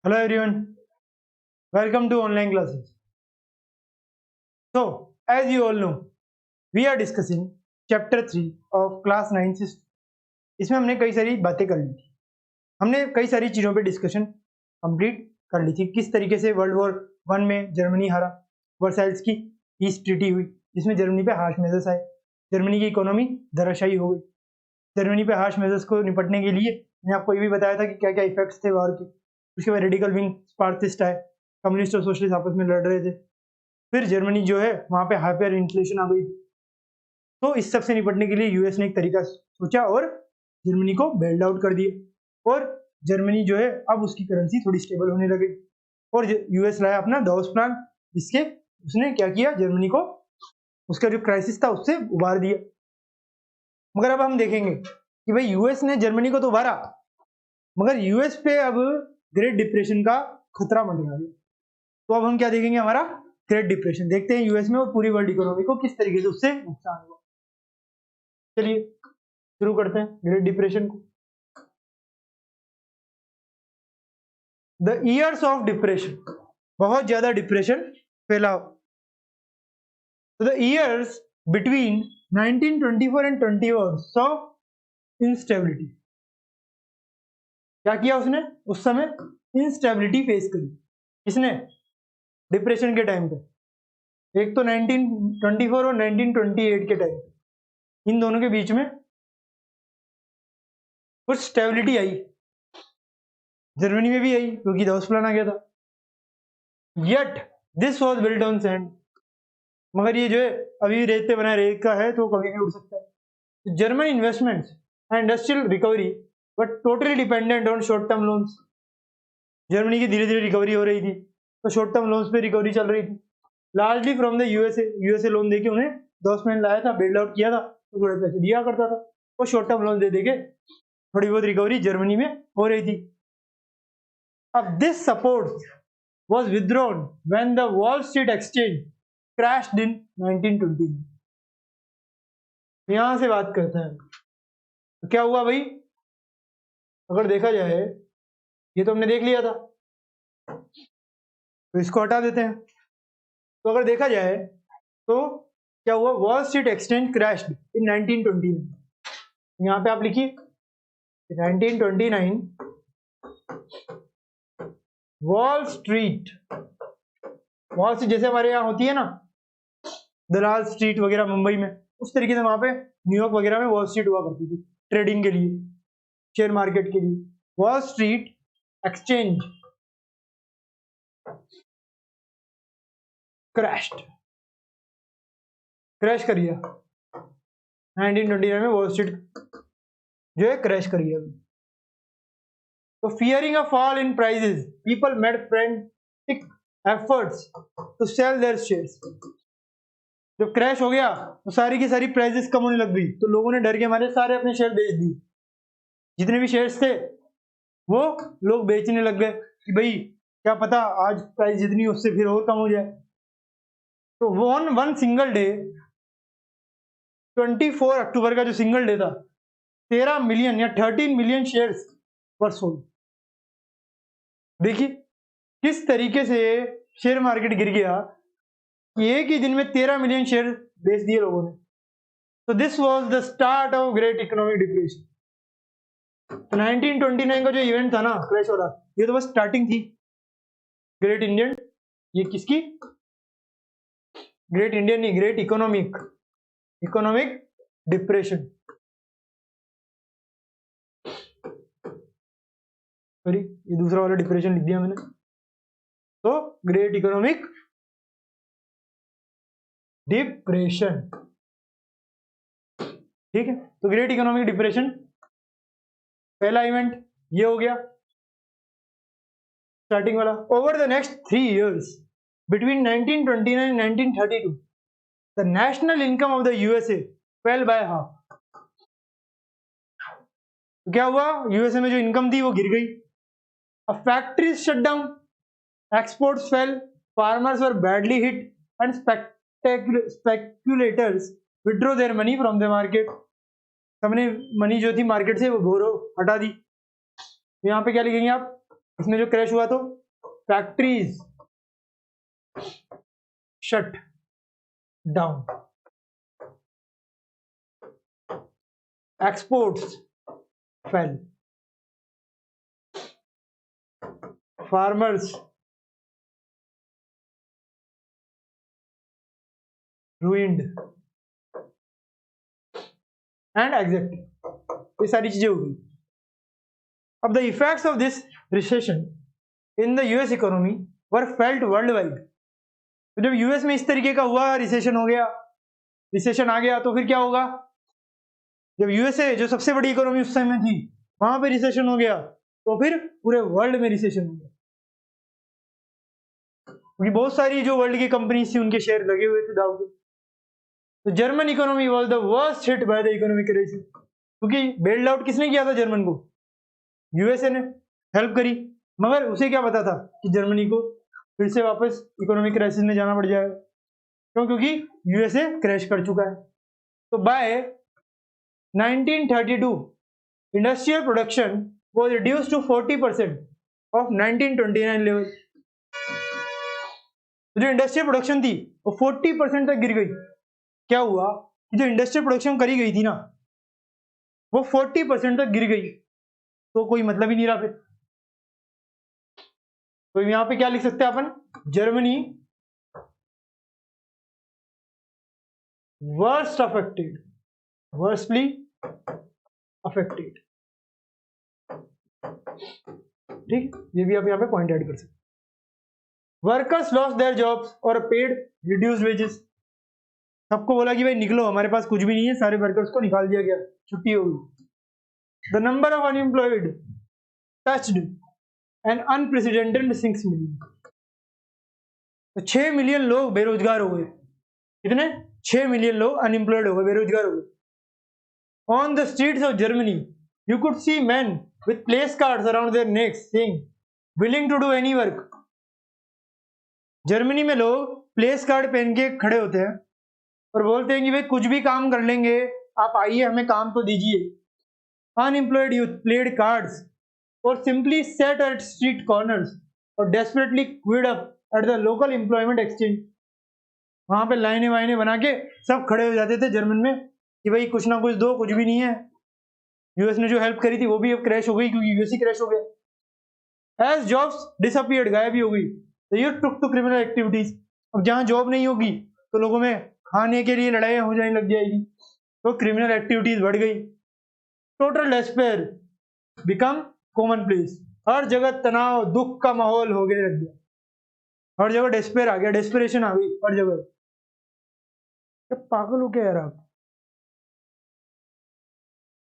Hello everyone, welcome to online classes. So, as you all know, we are discussing chapter 3 of class 9 system. इसमें हमने कई सारी बातें कर ली थी, हमने कई सारी चीज़ों पे डिस्कशन कंप्लीट कर ली थी। किस तरीके से वर्ल्ड वॉर 1 में जर्मनी हारा, वर्साइल्स की पीस ट्रीटी हुई जिसमें जर्मनी पे हार्श मेजर्स आए, जर्मनी की इकोनॉमी धराशायी हो गई। जर्मनी पे हार्श मेजर्स को निपटने के लिए मैंने आपको ये भी बताया था कि क्या क्या इफेक्ट्स थे वॉर के। उसके बाद रेडिकल विंग स्पार्टिस्ट आए, कम्युनिस्ट और सोशलिस्ट आपस में लड़ रहे थे। फिर जर्मनी जो है वहां पे हाइपर इन्फ्लेशन आ गई। तो इस सब से निपटने के लिए यूएस ने एक तरीका सोचा और जर्मनी को बेल्ड आउट कर दिया। और जर्मनी जो है अब उसकी करेंसी थोड़ी स्टेबल होने लगी और यूएस लाया अपना दाउस प्लान, जिसके उसने क्या किया, जर्मनी को उसका जो क्राइसिस था उससे उबार दिया। मगर अब हम देखेंगे कि भाई यूएस ने जर्मनी को तो उबारा, मगर यूएस पे अब ग्रेट डिप्रेशन का खतरा मंडरा गया। तो अब हम क्या देखेंगे, हमारा ग्रेट डिप्रेशन देखते हैं यूएस में और पूरी वर्ल्ड इकोनॉमी को किस तरीके से उससे नुकसान हुआ। चलिए शुरू करते हैं ग्रेट डिप्रेशन को। द ईयर्स ऑफ डिप्रेशन, बहुत ज्यादा डिप्रेशन फैला। तो the years between 1924 and 21 saw instability. क्या किया उसने उस समय, इंस्टेबिलिटी फेस करी। किसने, डिप्रेशन के टाइम पे। एक तो 1924 और 1928 के टाइम, इन दोनों के बीच में कुछ स्टेबिलिटी आई, जर्मनी में भी आई क्योंकि दाउस प्लान आ गया था। Yet this was built on sand, मगर ये जो है अभी रेत पे बना रेत का है तो कभी भी उड़ सकता है। German investments and industrial recovery but totally dependent on short term loans. Germany की धीरे धीरे रिकवरी हो रही थी तो शॉर्ट टर्म लोन्स पे रिकवरी चल रही थी, largely from the USA loan देके उन्हें दाउस प्लान लाया था, बिल्ड आउट किया था तो थोड़े पैसे दिया करता था और शॉर्ट टर्म लोन दे देके थोड़ी बहुत रिकवरी जर्मनी में हो रही थी। अब this support was withdrawn when the Wall Street Exchange crashed in 1920। यहां से बात करते हैं तो क्या हुआ भाई। अगर देखा जाए ये तो हमने देख लिया था तो इसको हटा देते हैं। तो अगर देखा जाए तो क्या हुआ, वॉल स्ट्रीट एक्सचेंज क्रैश्ड इन 1920 में। यहां पे आप लिखिए 1929 वॉल स्ट्रीट जैसे हमारे यहाँ होती है ना दलाल स्ट्रीट वगैरह मुंबई में, उस तरीके से वहां पे न्यूयॉर्क वगैरह में वॉल स्ट्रीट हुआ करती थी ट्रेडिंग के लिए, शेयर मार्केट के लिए। वॉल स्ट्रीट एक्सचेंज क्रैश कर गया 1929 में, वॉल स्ट्रीट जो है क्रैश कर गया। तो fearing a fall in prices people made frenetic efforts to sell their shares. जब क्रैश हो गया तो सारी की सारी प्राइसेस कम होने लग गई तो लोगों ने डर के मारे सारे अपने शेयर बेच दिए। जितने भी शेयर्स थे वो लोग बेचने लग गए कि भाई क्या पता आज प्राइस जितनी उससे फिर और कम हो जाए। तो वन सिंगल डे 24 अक्टूबर का जो सिंगल डे था 13 मिलियन या 13 मिलियन शेयर्स वर सोल्ड। देखिए किस तरीके से शेयर मार्केट गिर गया कि एक ही दिन में 13 मिलियन शेयर बेच दिए लोगों ने। तो this was the start of great economic depression. तो 1929 का जो इवेंट था ना क्रैश हो रहा, ये तो बस स्टार्टिंग थी ग्रेट इंडियन, ये किसकी, ग्रेट इंडियन नहीं, ग्रेट इकोनॉमिक डिप्रेशन। सॉरी ये दूसरा वाला डिप्रेशन लिख दिया मैंने। तो ग्रेट इकोनॉमिक डिप्रेशन, ठीक है। तो ग्रेट इकोनॉमिक डिप्रेशन पहला इवेंट ये हो गया स्टार्टिंग वाला। Over the next 3 years between 1929 and 1932 the national income of the USA fell by half। तो क्या हुआ, यूएसए में जो इनकम थी वो गिर गई। अब factories shut down, exports fail, farmers were badly hit and speculators withdraw their money from the market. सबने मनी जो थी मार्केट से वो बोरो हटा दी। यहाँ पे क्या लिखेंगे आप, इसमें जो क्रैश हुआ तो factories shut down, exports fail, farmers ruined and exit, ये सारी चीजें हो गई। अब the effects of this recession in the US economy were felt world wide. तो जब यूएस में इस तरीके का हुआ, रिसेशन हो गया, रिसेशन आ गया, तो फिर क्या होगा? जब यूएसए जो सबसे बड़ी इकोनॉमी उस समय थी वहां पे रिसेशन हो गया, तो फिर पूरे वर्ल्ड में रिसेशन हो गया, क्योंकि बहुत सारी जो वर्ल्ड की कंपनीज थी उनके शेयर लगे हुए थे दाव पे। तो German economy was the worst hit by the economic crisis, क्योंकि बेल्ड आउट किसने किया था जर्मन को? यूएसए ने हेल्प करी, मगर उसे क्या पता था कि जर्मनी को फिर से वापस इकोनॉमिक क्राइसिस में जाना पड़ जाएगा। क्यों? क्योंकि यूएसए क्रैश कर चुका है। तो by 1932 industrial production was reduced to 40% of 1929 level. जो इंडस्ट्रियल प्रोडक्शन थी वो 40% तक गिर गई। क्या हुआ कि जो इंडस्ट्रियल प्रोडक्शन करी गई थी ना वो 40% तक गिर गई, तो कोई मतलब ही नहीं रहा फिर। तो यहां पे क्या लिख सकते हैं अपन? Germany worst affected, worstly affected. ठीक, ये भी आप यहां पे पॉइंट ऐड कर सकते। वर्कर्स लॉस्ट देयर जॉब्स और पेड रिड्यूस्ड वेजेस। सबको बोला कि भाई निकलो, हमारे पास कुछ भी नहीं है, सारे वर्कर्स को निकाल दिया गया, छुट्टी हो गई। The number of unemployed touched an unprecedented 6 million. तो 6 मिलियन लोग बेरोजगार हो गए। कितने? 6 मिलियन लोग अनएम्प्लॉयड हो गए, बेरोजगार हो गए। On the streets of Germany you could see man with place cards around their necks saying willing to do any work. Germany में लोग प्लेस कार्ड पहन के खड़े होते हैं और बोलते हैं कि भाई कुछ भी काम कर लेंगे, आप आइए, हमें काम तो दीजिए। अनएम्प्लॉयड यूथ प्लेड कार्ड्स और simply sat at street corners और desperately queued up at the local employment exchange. वहां पे लाइनें वाइनें बना के सब खड़े हो जाते थे जर्मन में कि भाई कुछ ना कुछ दो, कुछ भी नहीं है। यूएस ने जो हेल्प करी थी वो भी अब क्रैश हो गई, क्योंकि यूएस ही क्रैश हो गया। एज जॉब्स डिसअपीयर्ड, गायब ही हो गई, तो you took to criminal activities. अब जहां जॉब नहीं होगी तो लोगों में खाने के लिए लड़ाई हो जाने लग जाएगी, तो क्रिमिनल एक्टिविटीज बढ़ गई। Total despair become commonplace. हर जगह तनाव, दुख का माहौल हो गया, लग गया, हर जगह डेस्पेयर आ गया, डेस्परेशन आ गई हर जगह। पागल हो क्या यार आप?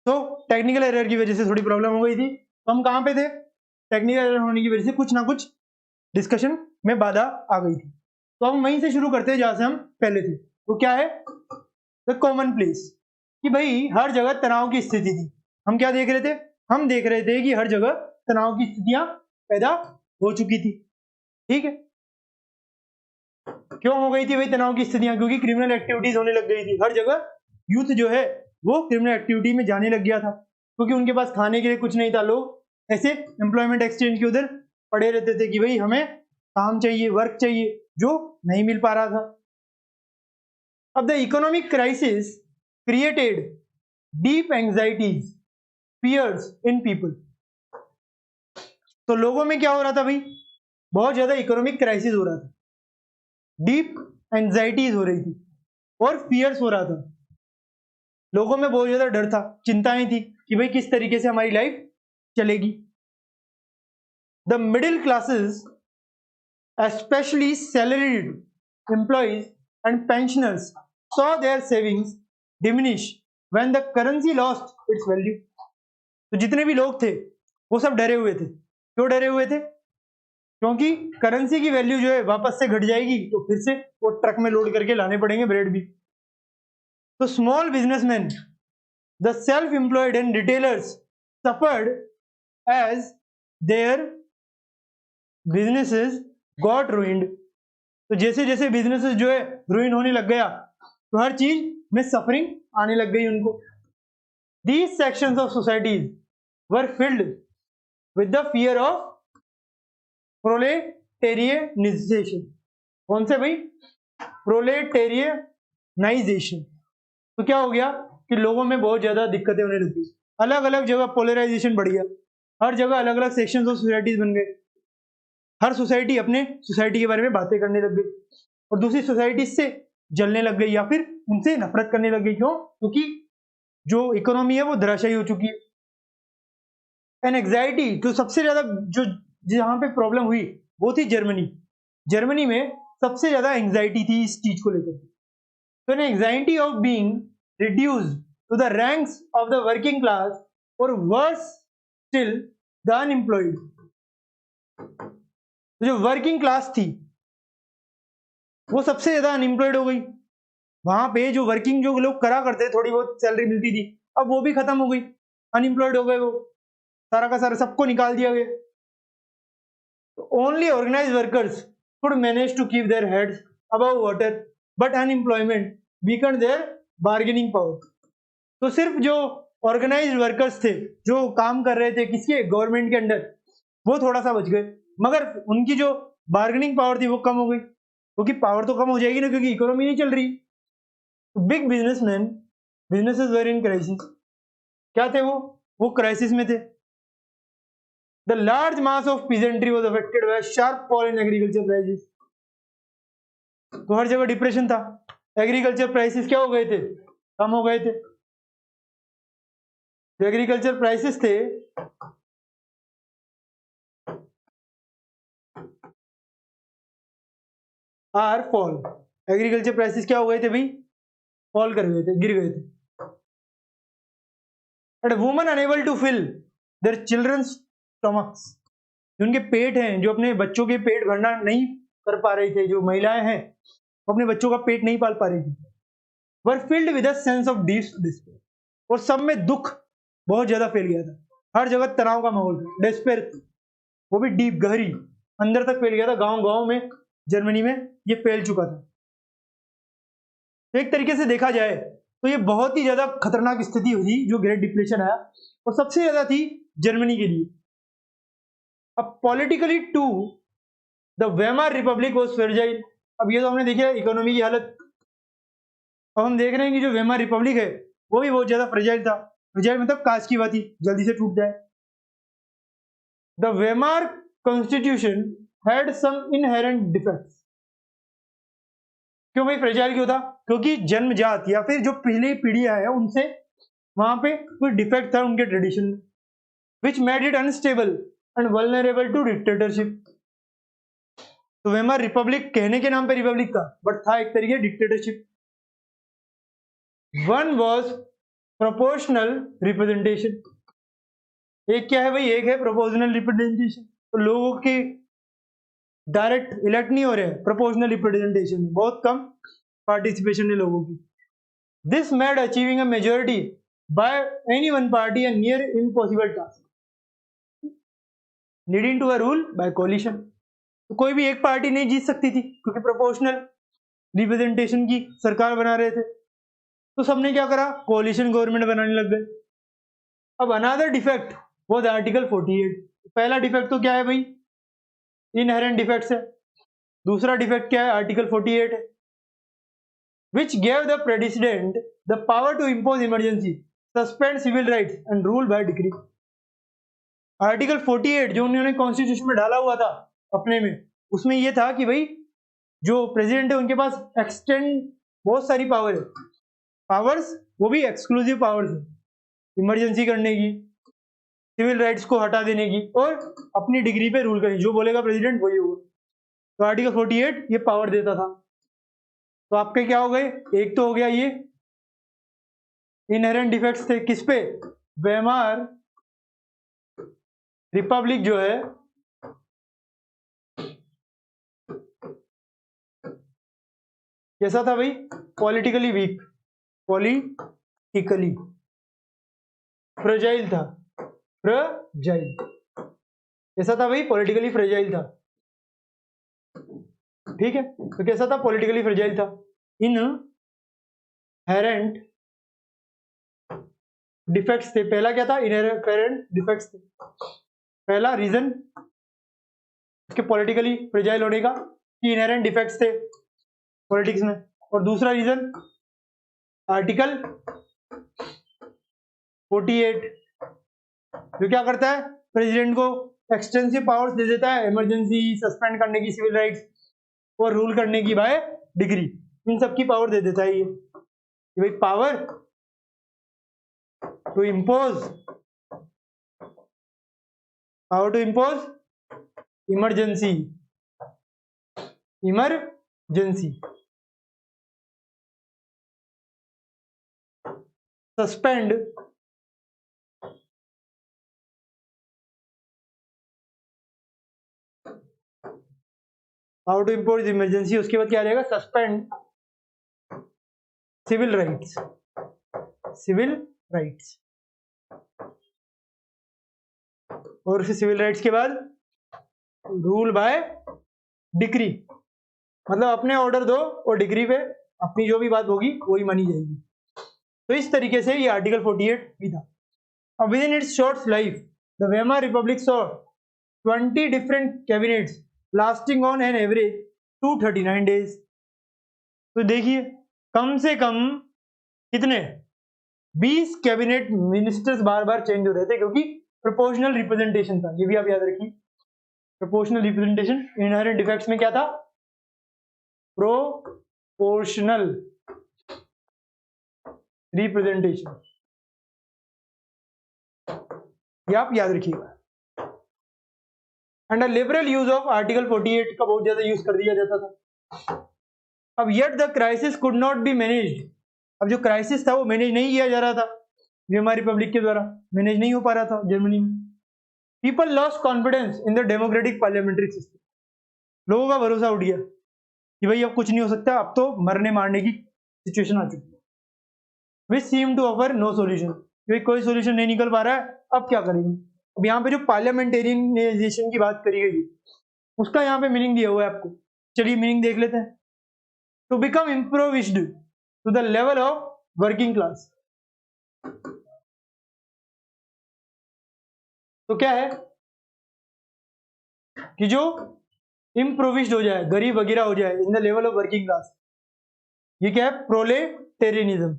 तो टेक्निकल एरर की वजह से थोड़ी प्रॉब्लम हो गई थी। तो हम कहां पे थे? टेक्निकल एरर होने की वजह से कुछ ना कुछ डिस्कशन में बाधा आ गई थी। तो हम वहीं से शुरू करते हैं जहां से हम पहले थे। वो क्या है? The common place. कि भाई हर जगह तनाव की स्थिति थी। हम क्या देख रहे थे? हम देख रहे थे कि हर जगह तनाव की स्थितियां पैदा हो चुकी थी। ठीक है, क्यों हो गई थी भाई तनाव की स्थितियां? क्योंकि क्रिमिनल एक्टिविटीज होने लग गई थी हर जगह। यूथ जो है वो क्रिमिनल एक्टिविटी में जाने लग गया था, क्योंकि उनके पास खाने के लिए कुछ नहीं था। लोग ऐसे एम्प्लॉयमेंट एक्सचेंज के उधर पड़े रहते थे कि भाई हमें काम चाहिए, वर्क चाहिए, जो नहीं मिल पा रहा था। अब the economic crisis created deep anxieties, fears in people. तो लोगों में क्या हो रहा था भाई? बहुत ज्यादा इकोनॉमिक क्राइसिस हो रहा था, डीप एंजाइटीज हो रही थी और फियर्स हो रहा था। लोगों में बहुत ज्यादा डर था, चिंताएं थी कि भाई किस तरीके से हमारी लाइफ चलेगी। The middle classes especially salaried employees and pensioners saw their savings diminish when the currency lost its value। तो जितने भी लोग थे वो सब डरे हुए थे। क्यों डरे हुए थे? क्योंकि करेंसी की वैल्यू जो है वापस से घट जाएगी, तो फिर से वो ट्रक में लोड करके लाने पड़ेंगे ब्रेड भी। तो small businessmen, the self employed and retailers suffered as their businesses got ruined. तो जैसे जैसे बिजनेसेस जो है रूइन होने लग गया, तो हर चीज में सफरिंग आने लग गई उनको। These sections of societies were filled with the fear of proletarianisation. कौन से भाई? प्रोलेटेरियनाइजेशन। तो क्या हो गया कि लोगों में बहुत ज्यादा दिक्कतें होने लगी, अलग अलग जगह पोलराइजेशन बढ़ गया, हर जगह अलग अलग सेक्शंस ऑफ सोसाइटीज बन गए, हर सोसाइटी अपने सोसाइटी के बारे में बातें करने लग गई और दूसरी सोसाइटी से जलने लग गई या फिर उनसे नफरत करने लग गई। क्यों? क्योंकि जो इकोनॉमी है वो धराशायी हो चुकी है। एंड एंग्जाइटी, तो सबसे ज्यादा जो जहां पे प्रॉब्लम हुई वो थी जर्मनी। जर्मनी में सबसे ज्यादा एंग्जाइटी थी इस चीज को लेकर। तो an anxiety of being reduced to the ranks of the working class or worse still the unemployed. जो वर्किंग क्लास थी वो सबसे ज्यादा अनएम्प्लॉयड हो गई। वहां पे जो वर्किंग जो लोग करा करते, थोड़ी बहुत सैलरी मिलती थी, अब वो भी खत्म हो गई, अनएम्प्लॉयड हो गए, वो सारा का सारा सबको निकाल दिया गया। Only organised workers could manage to keep their heads above water, but unemployment weakened their bargaining power. तो सिर्फ जो ऑर्गेनाइज्ड वर्कर्स थे, जो काम कर रहे थे किसके? गवर्नमेंट के अंडर, वो थोड़ा सा बच गए, मगर उनकी जो बार्गेनिंग पावर थी वो कम हो गई, क्योंकि पावर तो कम हो जाएगी ना, क्योंकि इकोनॉमी नहीं चल रही। Big businessman, businesses were in crisis. क्या थे वो क्राइसिस में थे। The large mass of peasantry was affected by a sharp fall in agriculture prices. तो हर जगह डिप्रेशन था, एग्रीकल्चर प्राइसेस क्या हो गए थे? कम हो गए थे। जो एग्रीकल्चर प्राइसेस थे आर फॉल, एग्रीकल्चर प्राइसेस क्या हो गए थे भाई? फॉल कर गए थे, गिर गए थे। And women unable to fill their children's stomachs, जो उनके पेट हैं, जो अपने बच्चों के पेट भरना नहीं कर पा रही थे, जो महिलाएं हैं वो अपने बच्चों का पेट नहीं पाल पा रही थी, were filled with a sense of deep despair, और सब में दुख बहुत ज्यादा फैल गया था, हर जगह तनाव का माहौल था, डिस्पेयर, वो भी डीप, गहरी, अंदर तक फैल गया था, गांव गांव में जर्मनी में ये फैल चुका था। एक तरीके से देखा जाए तो ये बहुत ही ज्यादा खतरनाक स्थिति हुई जो ग्रेट डिप्रेशन आया, और सबसे ज्यादा थी जर्मनी के लिए। अब politically too the Weimar Republic was fragile. अब ये तो हमने देखा इकोनॉमी की हालत, अब हम देख रहे हैं कि जो वेमार रिपब्लिक है वो भी बहुत ज्यादा फ्रेजाइल था। फ्रेजाइल मतलब कांच की बाती, जल्दी से टूट जाए। The Weimar constitution had some inherent defects. क्यों भाई फ्रेजाइल क्यों था? क्योंकि जन्मजात या फिर जो पहली पीढ़ियां है उनसे वहां पे कोई डिफेक्ट था उनके ट्रेडिशन में, which made it unstable and vulnerable to dictatorship. तो वेमार रिपब्लिक कहने के नाम पे रिपब्लिक था, बट था एक तरीके dictatorship. One was proportional representation. एक क्या है भाई? एक है प्रोपोर्शनल रिप्रेजेंटेशन, तो लोगों के डायरेक्ट इलेक्ट नहीं हो रहे हैं, प्रोपोर्शनल रिप्रेजेंटेशन में बहुत कम पार्टिसिपेशन है लोगों की। This made achieving a majority by any one party a near impossible task, leading to a rule by coalition. तो कोई भी एक पार्टी नहीं जीत सकती थी, क्योंकि प्रोपोर्शनल रिप्रेजेंटेशन की सरकार बना रहे थे, तो सबने क्या करा? कोलिशन गवर्नमेंट बनाने लग गए। अब अनदर डिफेक्ट वो आर्टिकल 48। पहला डिफेक्ट तो क्या है भाई? इनहेरेंट डिफेक्ट्स है। दूसरा डिफेक्ट क्या है? आर्टिकल 48 है, which gave the president the power to impose emergency, suspend civil rights and rule by decree. Article 48 जो उन्होंने कॉन्स्टिट्यूशन में डाला हुआ था अपने में, उसमें यह था कि भाई जो प्रेसिडेंट है उनके पास एक्सटेंड बहुत सारी पावर है, पावर्स वो भी एक्सक्लूसिव पावर्स है, इमरजेंसी करने की, सिविल राइट्स को हटा देने की, और अपनी डिग्री पे रूल करने, जो बोलेगा प्रेसिडेंट वही होगा। तो आर्टिकल 48 ये पावर देता था। तो आपके क्या हो गए? एक तो हो गया ये इनहेरेंट डिफेक्ट्स थे किस पे? वेमार रिपब्लिक जो है कैसा था भाई? पॉलिटिकली वीक, पॉलिटिकली फ्रेजाइल था, फ्रेजाइल कैसा था भाई? पॉलिटिकली फ्रेजाइल था। ठीक है, तो कैसा था? पॉलिटिकली फ्रेजाइल था। इनहेरेंट डिफेक्ट्स थे। पहला क्या था? इनहेरेंट डिफेक्ट्स थे। पहला रीजन उसके पॉलिटिकली फ्रेजाइल होने का, कि इनहेरेंट डिफेक्ट्स थे पॉलिटिक्स में। और दूसरा रीजन आर्टिकल 48 जो क्या करता है, प्रेसिडेंट को एक्सटेंसिव पावर्स दे देता है, इमरजेंसी, सस्पेंड करने की सिविल राइट्स और रूल करने की बाय डिग्री, इन सब की पावर दे देता है ये भाई power to impose emergency suspend how to impose emergency, उसके बाद क्या आ जाएगा, सस्पेंड सिविल राइट्स और फिर सिविल राइट्स के बाद रूल बाय डिक्री, मतलब अपने ऑर्डर दो और डिग्री पे अपनी जो भी बात होगी वही मानी जाएगी। तो इस तरीके से ये आर्टिकल 48 भी था। अब with in its short life the Weimar Republic saw 20 different cabinets lasting on an average 239 days. तो देखिए कम से कम कितने 20 कैबिनेट मिनिस्टर्स बार बार चेंज हो रहे थे, क्योंकि प्रोपोर्शनल रिप्रेजेंटेशन था, ये भी आप याद रखिए। प्रोपोर्शनल रिप्रेजेंटेशन इनहेरेंट डिफेक्ट्स में क्या था, प्रोपोर्शनल रिप्रेजेंटेशन, ये आप याद रखिएगा। And liberal use of article 48 का बहुत ज्यादा यूज कर दिया जाता था। अब yet the crisis could not be managed, अब जो क्राइसिस था वो मैनेज नहीं किया जा रहा था, वेमर रिपब्लिक के द्वारा मैनेज नहीं हो पा रहा था जर्मनी में। People lost confidence in the democratic parliamentary system, लोगों का भरोसा उठ गया कि भाई अब कुछ नहीं हो सकता, अब तो मरने मारने की सिचुएशन आ चुकी है। Which seem to offer no solution, भाई कोई सोल्यूशन नहीं निकल पा रहा है, अब क्या करेंगे। अब यहाँ पे जो पार्लियामेंटेरियनाइजेशन की बात करी गई उसका यहाँ पे मीनिंग दिया हुआ है आपको, चलिए मीनिंग देख लेते हैं। To become improvised to the level of working class, तो क्या है कि जो इम्प्रोविज्ड हो जाए, गरीब वगैरह हो जाए in the level of working class, ये क्या है, प्रोलेटेरियनिज्म।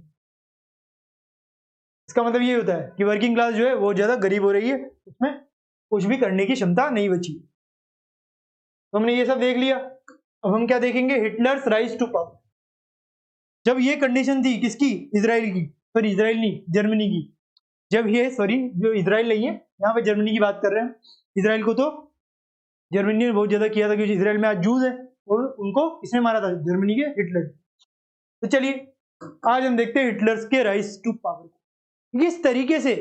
इसका मतलब ये होता है कि वर्किंग क्लास जो है वो ज्यादा गरीब हो रही है, उसमें कुछ भी करने की क्षमता नहीं बची। तो हमने ये सब देख लिया, अब हम क्या देखेंगे, हिटलर्स राइज टू पावर। जब ये कंडीशन थी किसकी, इजराइल की, सॉरी इजराइल नहीं जर्मनी की, जब ये सॉरी जो इजराइल नहीं है यहाँ पे जर्मनी की बात कर रहे हैं। इजराइल को तो जर्मनी ने बहुत ज्यादा किया था, क्योंकि इजराइल में आज जूज है और उनको किसने मारा था, जर्मनी के हिटलर। तो चलिए आज हम देखते हैं हिटलर्स के राइज टू पावर, किस तरीके से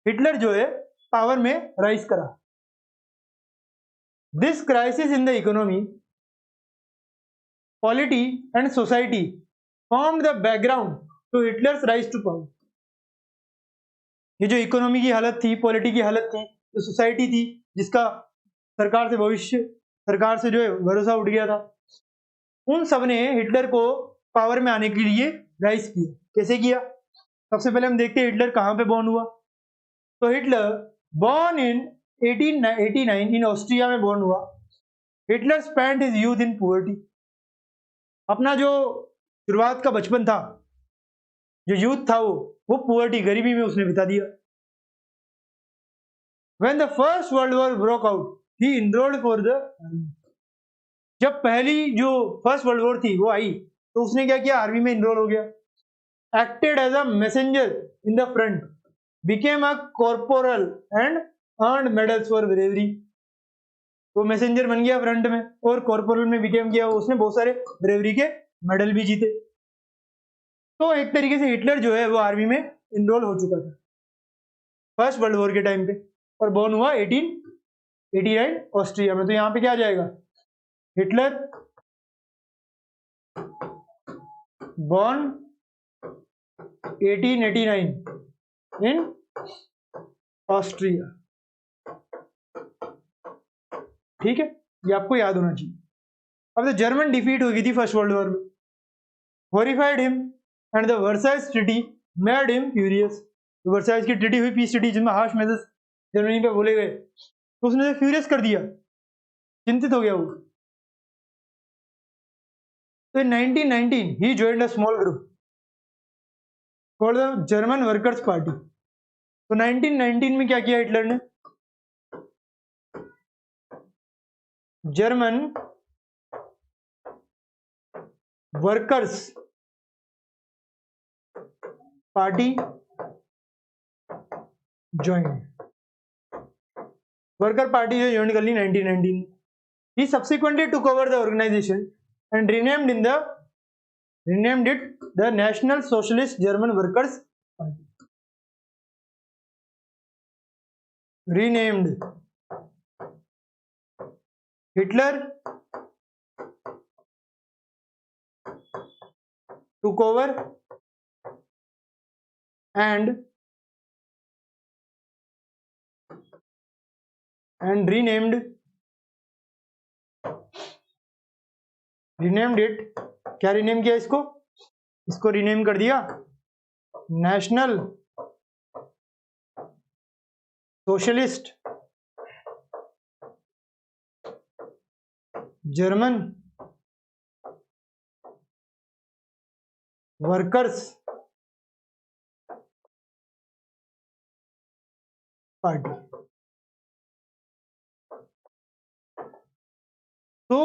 हिटलर जो है पावर में राइज करा। This crisis in the economy, polity and society form the background to Hitler's rise to power. ये जो इकोनॉमी की हालत थी, पॉलिटी की हालत थी, जो सोसाइटी थी जिसका सरकार से जो है भरोसा उठ गया था, उन सब ने हिटलर को पावर में आने के लिए राइज किया। कैसे किया, सबसे पहले हम देखते हैं हिटलर कहां पे बॉर्न हुआ। तो Hitler born in 1889 in Austria में बॉर्न हुआ। Hitler spent his youth in poverty, अपना जो शुरुआत का बचपन था, जो यूथ था वो पुअर्टी, गरीबी में उसने बिता दिया। When the first world war broke out, he enrolled for the army. जब पहली जो फर्स्ट वर्ल्ड वॉर थी वो आई तो उसने क्या किया, आर्मी में इनरोल हो गया। Acted as a messenger in the front, became a corporal and earned medals for bravery. वो मैसेंजर बन गया फ्रंट में और कॉर्पोरल में बिकेम किया, उसने बहुत सारे ब्रेवरी के मेडल भी जीते। तो एक तरीके से हिटलर जो है वो आर्मी में इनरोल हो चुका था फर्स्ट वर्ल्ड वॉर के टाइम पे, और बॉर्न हुआ 1889 ऑस्ट्रिया में। तो यहां पे क्या आ जाएगा, हिटलर बॉर्न 1889 इन ऑस्ट्रिया। ठीक है, ये आपको याद होना चाहिए। अब द जर्मन डिफीट हो गई थी फर्स्ट वर्ल्ड वॉर में, horrified him and the Versailles treaty made him furious. Versailles की ट्रीटी हुई, पीस ट्रीटी, जिसमें हार्श मेजर्स जर्मनी पे बोले गए, तो उसने फ्यूरियस कर दिया चिंतित हो गया वो। तो in 1919 he joined a small group called the German Workers Party। तो 1919 में क्या किया हिटलर ने? German workers party join, worker party जो ज्वाइन कर ली 1919। He subsequently took over the organization and renamed it the National Socialist German Workers Party। Renamed। Hitler took over and renamed it। क्या rename किया इसको? इसको rename कर दिया national socialist German workers party. तो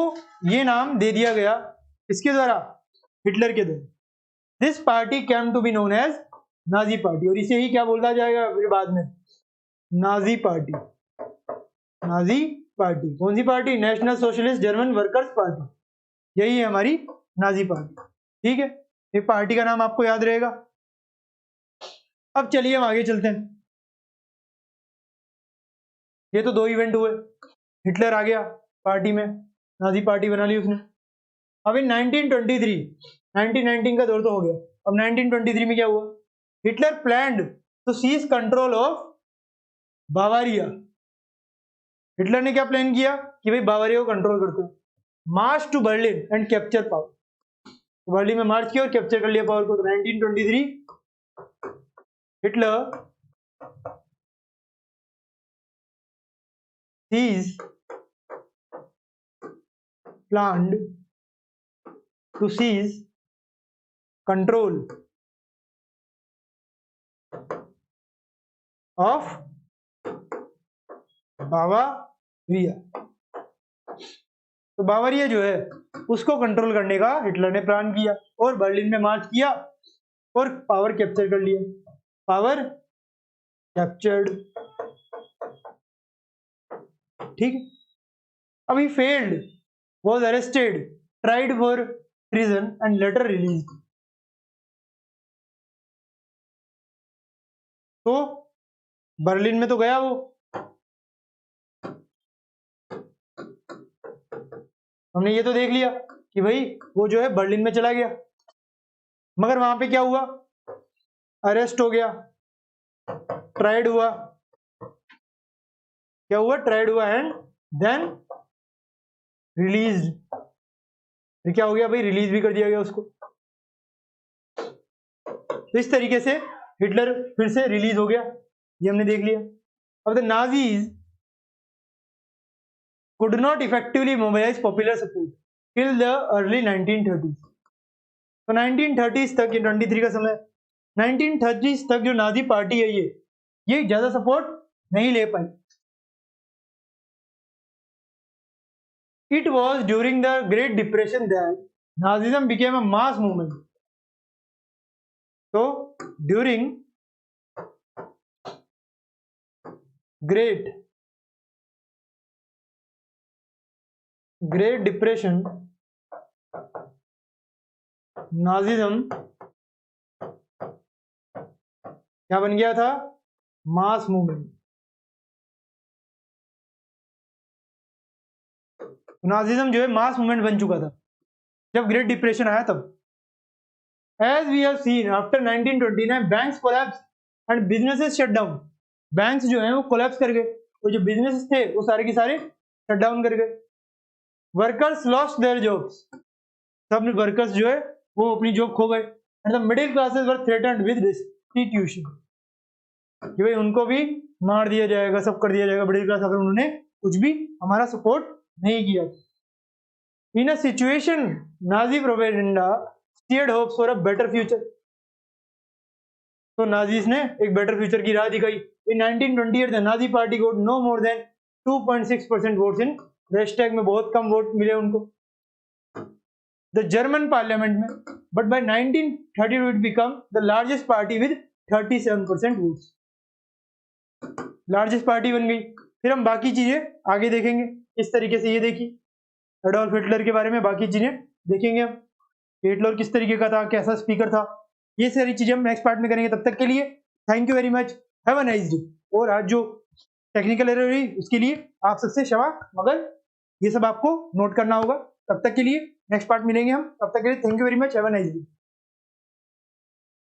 ये नाम दे दिया गया इसके द्वारा, हिटलर के द्वारा। This party came to be known as Nazi party, और इसे ही क्या बोलता जाएगा फिर बाद में? Nazi party. नाजी पार्टी कौन सी पार्टी? National socialist German workers party, यही है हमारी नाजी पार्टी। ठीक है, ये पार्टी का नाम आपको याद रहेगा। अब चलिए हम आगे चलते हैं। ये तो 2 इवेंट हुए, हिटलर आ गया पार्टी में, नाजी पार्टी बना ली उसने। अब इन 1919 का दौर तो हो गया। अब 1923 में क्या हुआ? Hitler planned to seize control of Bavaria. Hitler ने क्या प्लान किया कि भाई बावारिया को कंट्रोल करते हैं। March two Berlin and capture power. तो बर्लिन में मार्च किया और कैप्चर कर लिया पावर को। तो 1923 Hitler seize planned to seize control of Bavaria. तो बावारिया जो है उसको कंट्रोल करने का हिटलर ने प्लान किया और बर्लिन में मार्च किया और पावर कैप्चर कर लिया। Power captured. ठीक है। अभी failed, was arrested, tried for treason and later released। तो बर्लिन में तो गया वो, हमने ये तो देख लिया कि भाई वो जो है बर्लिन में चला गया, मगर वहां पे क्या हुआ? अरेस्ट हो गया, ट्राइड हुआ। क्या हुआ? ट्राइड हुआ एंड देन रिलीज। फिर क्या हो गया भाई? रिलीज भी कर दिया गया उसको। तो इस तरीके से हिटलर फिर से रिलीज हो गया, ये हमने देख लिया। अब the Nazis could not effectively mobilise popular support till the early 1930s। तो 1930s तक, ये 23 का समय, 1930s तक जो नाजी पार्टी है ये ज्यादा सपोर्ट नहीं ले पाई। It was during the Great Depression that Nazism became a mass movement। So during Great Depression, Nazism क्या बन गया था? Mass movement. नाजिज्म जो है मास मूवमेंट बन चुका था जब ग्रेट डिप्रेशन आया तब। As we have seen after 1929 banks collapse and businesses shut down. Banks जो है वो कोलैप्स कर गए, वो जो बिजनेस थे वो सारे के सारे शट डाउन कर गए। वर्कर्स लॉस्ट देयर जॉब्स, सब वर्कर्स जो है वो अपनी जॉब खो गए। And the middle classes were threatened with destitution, कि भाई उनको भी मार दिया जाएगा, सब कर दिया जाएगा मिडिल क्लास अगर उन्होंने कुछ भी हमारा सपोर्ट नहीं किया। In a situation Nazi propaganda steered hopes for a better future, तो नाजीज ने एक बेटर फ्यूचर की राह दिखाई। In 1928 the Nazi party got no more than 2.6% votes in Reichstag में, बहुत कम वोट मिले उनको द जर्मन पार्लियामेंट में, but by 1932 it become the largest party with 37% votes, largest party बन गई। फिर हम बाकी चीजें आगे देखेंगे इस तरीके से। ये देखिए एडोल्फ हिटलर के बारे में बाकी चीजें देखेंगे हम, हिटलर किस तरीके का था, कैसा स्पीकर था, ये सारी चीजें हम नेक्स्ट पार्ट में करेंगे। तब तक के लिए thank you very much, have a nice day. और आज जो टेक्निकल एरर हुई उसके लिए आप सबसे क्षमा, मगर ये सब आपको नोट करना होगा। तब तक के लिए नेक्स्ट पार्ट मिलेंगे हम, तब तक के लिए thank you very much, have a nice day.